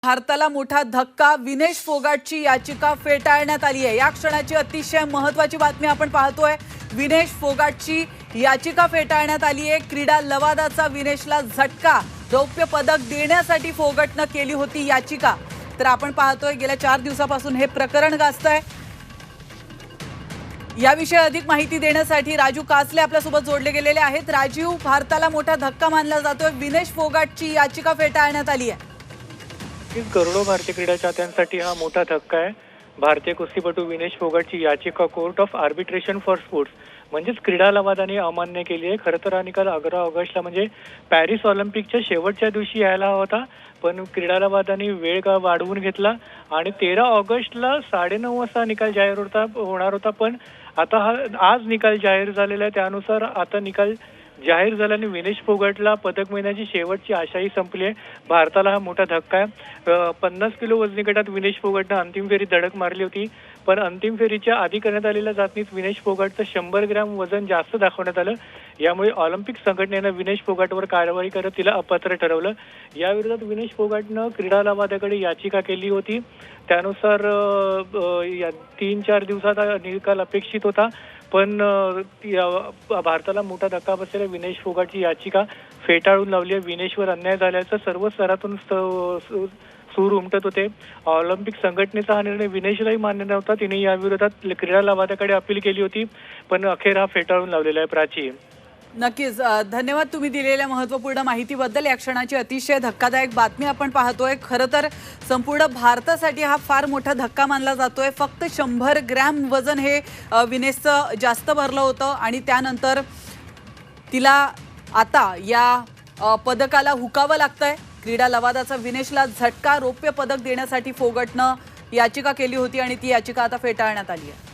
भारताला मोठा धक्का, विनेश फोगाटची याचिका फेटाळण्यात आली आहे। या क्षणाची अतिशय महत्त्वाची बातमी आपण पाहतोय। विनेश फोगाटची याचिका फेटाळण्यात आली आहे। क्रीडा लवादाचा विनेशला झटका, रौप्य पदक देण्यासाठी फोगाटने केली होती याचिका। तर आपण पाहतोय गेल्या 4 दिवसापासून हे प्रकरण गाजतंय। याविषयी अधिक माहिती देण्यासाठी राजू कासले आपल्यासोबत जोडले गेलेले आहेत। राजीव, भारताला मोठा धक्का मानला जातोय, विनेश फोगाटची याचिका फेटाळण्यात आली आहे। करोडो भारतीय क्रीडा चाहत्यांसाठी हा मोठा धक्का आहे। भारतीय कुस्तीपटू विनेश फोगाटची याचिका court of arbitration for sports म्हणजेच क्रीडा लवादाने अमान्य केली आहे। खरं तर हा निकाल 11 ऑगस्टला म्हणजे पॅरिस ऑलिम्पिकच्या शेवटच्या दिवशी यायला हवा होता, पण क्रीडा लवादाने वेळ वाढवून घेतला आणि 13 ऑगस्टला 9:30 वाजता निकाल जाहीर होणार होता। पण आता आज निकाल जाहीर झालेला आहे। त्यानुसार आता निकाल जाहीर झाल्याने विनेश फोगाटला पदक मिळण्याची शेवटची आशाही संपली आहे। भारताला हा मोठा धक्का आहे। 50 किलो वजनी गटात विनेश फोगाटने अंतिम फेरीत धडक मारली होती, पण अंतिम फेरीच्या आधी करण्यात आलेल्या चाचणीत विनेश फोगाटचं 100 ग्रॅम वजन जास्त दाखवण्यात आलं। यामुळे ऑलिम्पिक संघटनेनं विनेश फोगाटवर कारवाई करत तिला अपात्र ठरवलं। याविरोधात विनेश फोगाटनं क्रीडा लवादाकडे याचिका केली होती। त्यानुसार 3-4 दिवसात निकाल अपेक्षित होता, पण भारताला मोठा धक्का बसलेल्या विनेश फोगाटची याचिका फेटाळून लावली आहे। विनेशवर अन्याय झाल्याचं सर्व स्तरातून सूर उमटत होते। ऑलिम्पिक संघटनेचा हा निर्णय विनेशलाही मान्य नव्हता। तिने याविरोधात क्रीडा लवादाकडे अपील केली होती, पण अखेर हा फेटाळून लावलेला आहे। प्राची, नक्कीच धन्यवाद तुम्ही दिलेल्या महत्त्वपूर्ण माहितीबद्दल। या क्षणाची अतिशय धक्कादायक बातमी आपण पाहतोय। खरं तर संपूर्ण भारतासाठी हा फार मोठा धक्का मानला जातोय। फक्त 100 ग्रॅम वजन हे विनेशचं जास्त भरलं होतं आणि त्यानंतर तिला आता या पदकाला हुकावं लागतंय। क्रीडा लवादाचा विनेशला झटका, रौप्य पदक देण्यासाठी फोगाटनं याचिका केली होती आणि ती याचिका आता फेटाळण्यात आली आहे।